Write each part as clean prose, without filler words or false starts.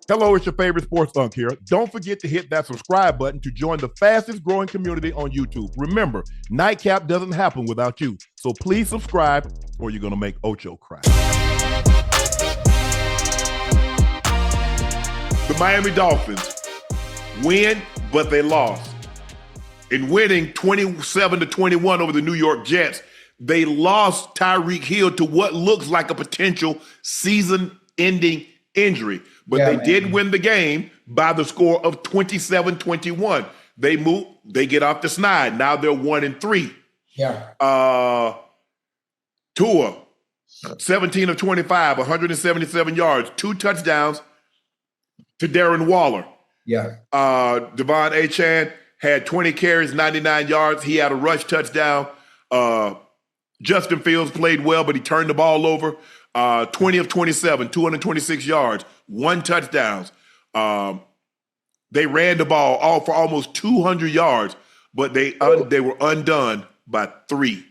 Hello, it's your favorite sports Unc here. Don't forget to hit that subscribe button to join the fastest growing community on YouTube. Remember, Nightcap doesn't happen without you. So please subscribe or you're going to make Ocho cry. The Miami Dolphins win, but they lost. In winning 27-21 over the New York Jets, they lost Tyreek Hill to what looks like a potential season-ending injury. But they did win the game by the score of 27-21. They move, they get off the snide. Now they're 1-3. Yeah. Tua, 17 of 25, 177 yards, 2 touchdowns to Darren Waller. Yeah. Devon Achane had 20 carries, 99 yards. He had a rush touchdown. Justin Fields played well, but he turned the ball over. 20 of 27, 226 yards, 1 touchdown. They ran the ball all for almost 200 yards, but they were undone by 3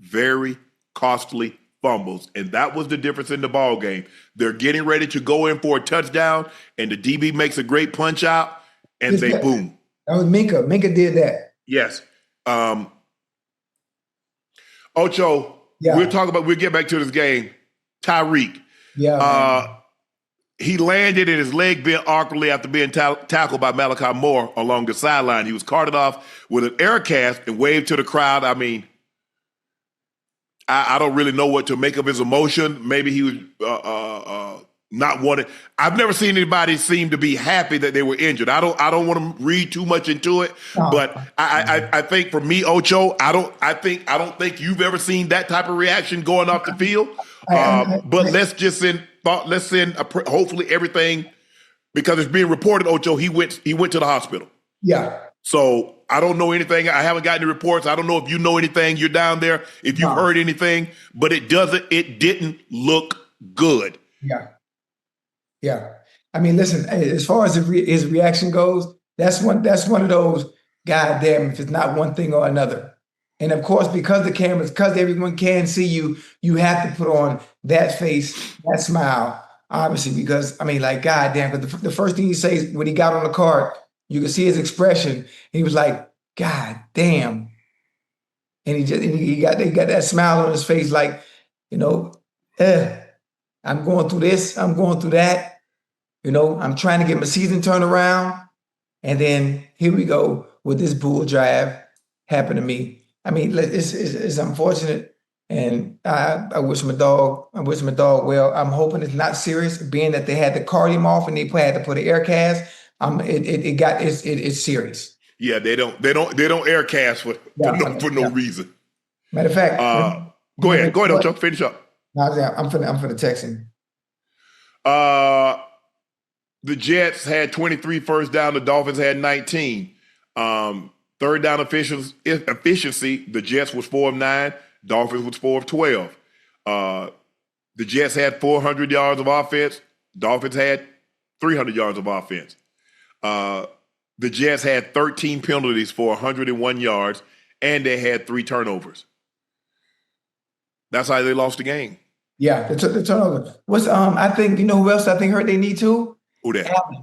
very costly fumbles, and that was the difference in the ball game. They're getting ready to go in for a touchdown, and the DB makes a great punch out, and boom. That was Minka. Minka did that. Yes. Ocho, we'll get back to this game. Tyreek. Yeah. He landed and his leg bent awkwardly after being tackled by Malachi Moore along the sideline. He was carted off with an air cast and waved to the crowd. I mean, I don't really know what to make of his emotion. Maybe he was not wanted. I've never seen anybody seem to be happy that they were injured. I don't want to read too much into it, but I think for me, Ocho, I don't think you've ever seen that type of reaction going off the field. But let's send hopefully everything, because it's being reported, Ocho, he went to the hospital. Yeah. So I don't know anything. I haven't gotten the reports. I don't know if you know anything. You're down there. If you've heard anything, but it didn't look good. Yeah. Yeah. I mean, listen, as far as his reaction goes, that's one of those, goddamn, if it's not one thing or another. And of course, because the cameras, because everyone can see you, you have to put on that face, that smile, obviously, because, I mean, like, goddamn, because the first thing he says when he got on the card, you could see his expression. He was like, God damn. And he got that smile on his face, like, I'm going through this, I'm going through that. I'm trying to get my season turned around. And then here we go with this bull drive happened to me. I mean, it's unfortunate. And I wish my dog well. I'm hoping it's not serious, being that they had to cart him off and they had to put an air cast. It's serious. Yeah, they don't air cast for no reason. Matter of fact, go ahead, Ocho, finish up. I'm finna text him. The Jets had 23 first down. The Dolphins had 19. Third down efficiency, the Jets was 4 of 9. Dolphins was 4 of 12. The Jets had 400 yards of offense. Dolphins had 300 yards of offense. The Jets had 13 penalties for 101 yards, and they had 3 turnovers. That's how they lost the game. Yeah, the turnover. I think, who else I think hurt they need to? Who that? Allen.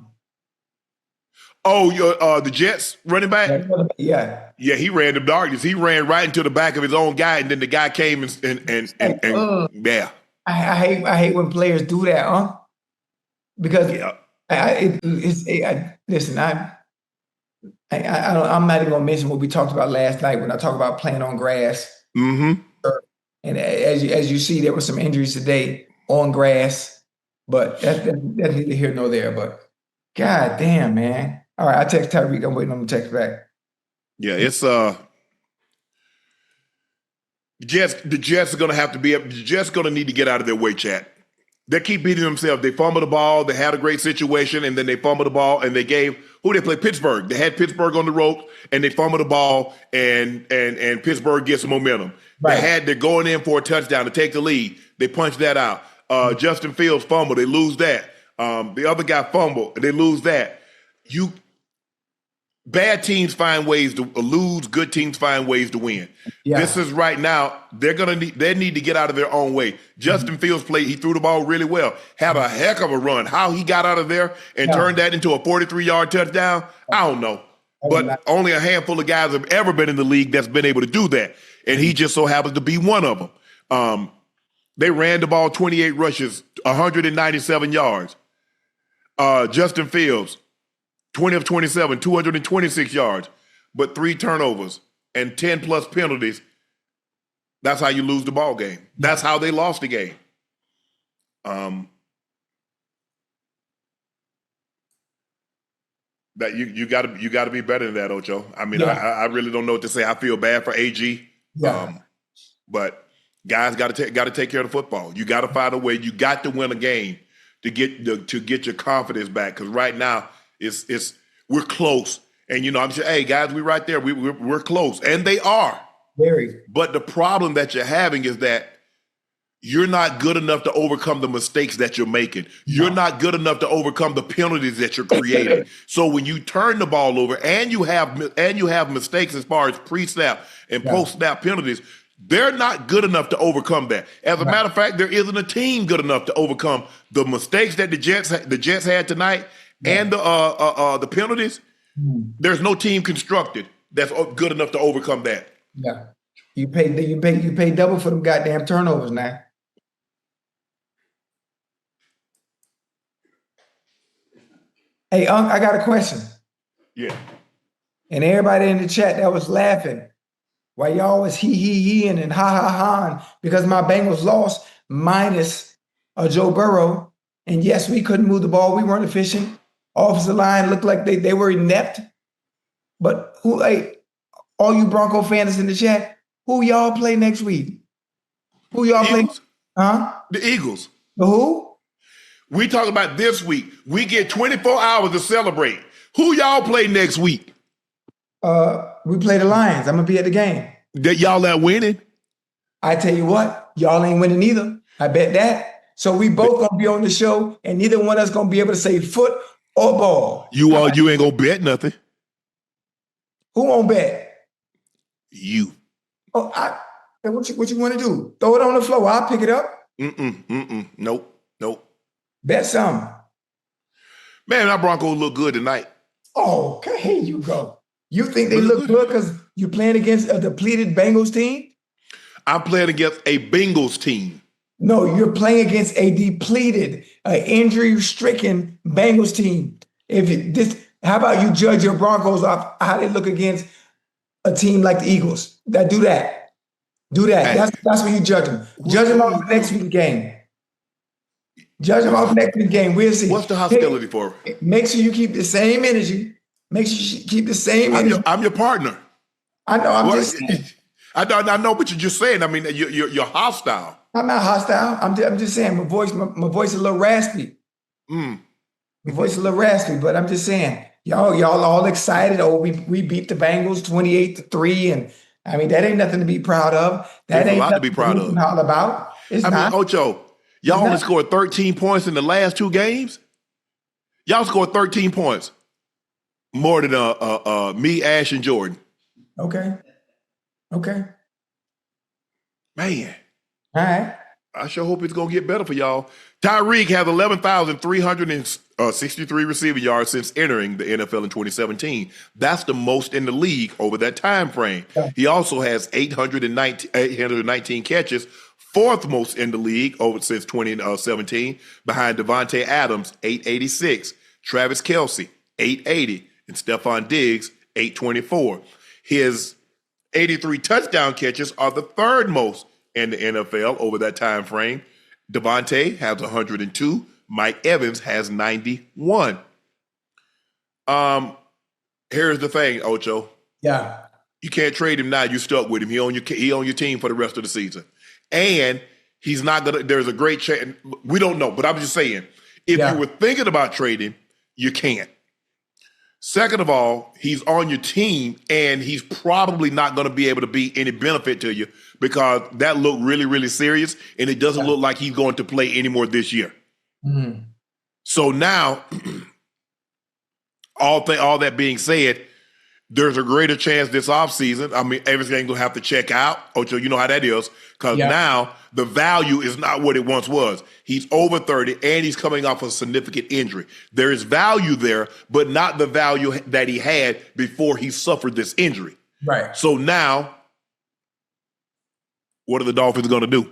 Oh, the Jets running back? Yeah. Yeah, he ran the darkness. He ran right into the back of his own guy, and then the guy came and yeah. I hate when players do that, huh? Because listen, I'm not even gonna mention what we talked about last night when I talked about playing on grass. Mm-hmm. And as you see, there were some injuries today on grass, but that's neither here nor there. But god damn, man. All right, I text Tyreek. I'm waiting on the text back. Yeah, it's the Jets are gonna need to get out of their way, chat. They keep beating themselves. They fumble the ball. They had a great situation, and then they fumble the ball, and they gave who they play Pittsburgh. They had Pittsburgh on the ropes, and they fumble the ball, and Pittsburgh gets some momentum. Right. They're going in for a touchdown to take the lead. They punch that out. Justin Fields fumble. They lose that. The other guy fumble. They lose that. bad teams find ways to lose. Good teams find ways to win. Yeah. This is right now. They need to get out of their own way. Justin Fields played. He threw the ball really well. Had a heck of a run. How he got out of there and turned that into a 43-yard touchdown, I don't know. But only a handful of guys have ever been in the league that's been able to do that, and he just so happens to be one of them. They ran the ball 28 rushes, 197 yards. Justin Fields, 20 of 27, 226 yards, but 3 turnovers and 10 plus penalties. That's how you lose the ball game. That's how they lost the game. That you got to be better than that, Ocho. I mean, I really don't know what to say. I feel bad for AG. But guys got to take care of the football. You got to find a way. You got to win a game to get your confidence back. Because right now we're close. And I'm saying, hey guys, we're right there. We're close, and they are very. But the problem that you're having is that you're not good enough to overcome the mistakes that you're making. You're not good enough to overcome the penalties that you're creating. So when you turn the ball over and you have mistakes as far as pre-snap and post-snap penalties, they're not good enough to overcome that. As a matter of fact, there isn't a team good enough to overcome the mistakes that the Jets had tonight and the penalties. There's no team constructed that's good enough to overcome that. Yeah, you pay double for them goddamn turnovers now. Hey, Unc, I got a question. Yeah. And everybody in the chat that was laughing while y'all was he-and ha ha because my Bengals lost minus Joe Burrow. And yes, we couldn't move the ball. We weren't efficient. Offensive line looked like they were inept. But all you Bronco fans in the chat, who y'all play next week? Who y'all play? Huh? The Eagles. The who? We talk about this week. We get 24 hours to celebrate. Who y'all play next week? We play the Lions. I'm gonna be at the game. That y'all not winning? I tell you what, y'all ain't winning either. I bet that. So we both gonna be on the show, and neither one of us gonna be able to say foot or ball. You ain't gonna bet nothing. Who won't bet? You. Oh, what you want to do? Throw it on the floor. I'll pick it up. Nope. Bet some. Man, our Broncos look good tonight. Oh, okay, here you go. You think they look good because you playing against a depleted Bengals team? I'm playing against a Bengals team. No, you're playing against a depleted, injury-stricken Bengals team. How about you judge your Broncos off how they look against a team like the Eagles? Do that. Hey. That's what you judge them. Judge them off the next week's game. We'll see. What's the hostility for? Make sure you keep the same energy. Make sure you keep the same energy. I'm your partner. I know. I'm just saying. I know, but you're just saying. I mean, you're hostile. I'm not hostile. I'm just saying. My voice is a little raspy. My voice is a little raspy, but I'm just saying. Y'all all excited. Oh, we beat the Bengals 28-3, and I mean that ain't nothing to be proud of. That ain't nothing to be proud of. All about. It's not. Ocho, y'all only scored 13 points in the last 2 games. Y'all scored 13 points more than me, Ash, and Jordan. Okay. Man. All right. I sure hope it's going to get better for y'all. Tyreek has 11,363 receiving yards since entering the NFL in 2017. That's the most in the league over that time frame. Yeah. He also has 819 catches, 4th most in the league since 2017, behind Devontae Adams, 886, Travis Kelce, 880, and Stephon Diggs, 824. His 83 touchdown catches are the 3rd most in the NFL over that time frame. Devontae has 102. Mike Evans has 91. Here's the thing, Ocho. Yeah. You can't trade him now. You stuck with him. He on your team for the rest of the season. And he's not gonna. There's a great chance. We don't know, but I'm just saying, if you were thinking about trading, you can't. Second of all, he's on your team, and he's probably not going to be able to be any benefit to you because that looked really, really serious, and it doesn't look like he's going to play anymore this year. So now, all that being said, there's a greater chance this offseason. I mean, everything's going to have to check out. Ocho, you know how that is. Because now the value is not what it once was. He's over 30 and he's coming off a significant injury. There is value there, but not the value that he had before he suffered this injury. Right. So now, what are the Dolphins going to do?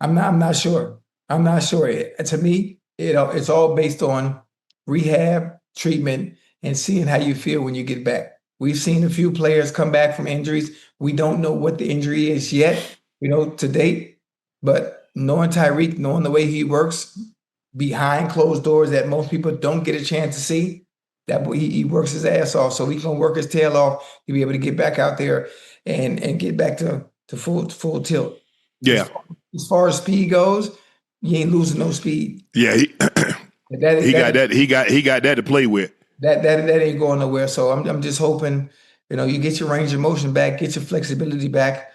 I'm not sure. I'm not sure. To me, it's all based on rehab, treatment, and seeing how you feel when you get back. We've seen a few players come back from injuries. We don't know what the injury is yet, to date. But knowing Tyreek, knowing the way he works behind closed doors that most people don't get a chance to see, that he works his ass off. So he's gonna work his tail off to be able to get back out there and get back to full tilt. Yeah. As far as speed goes, you ain't losing no speed. Yeah, he got that to play with. That ain't going nowhere. So I'm just hoping, you get your range of motion back, get your flexibility back,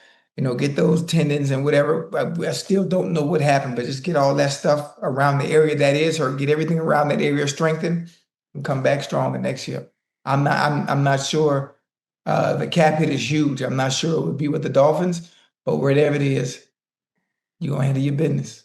get those tendons and whatever. I still don't know what happened, but just get all that stuff around the area that is, or get everything around that area strengthened and come back stronger next year. I'm not sure. The cap hit is huge. I'm not sure it would be with the Dolphins, but wherever it is, you're gonna handle your business.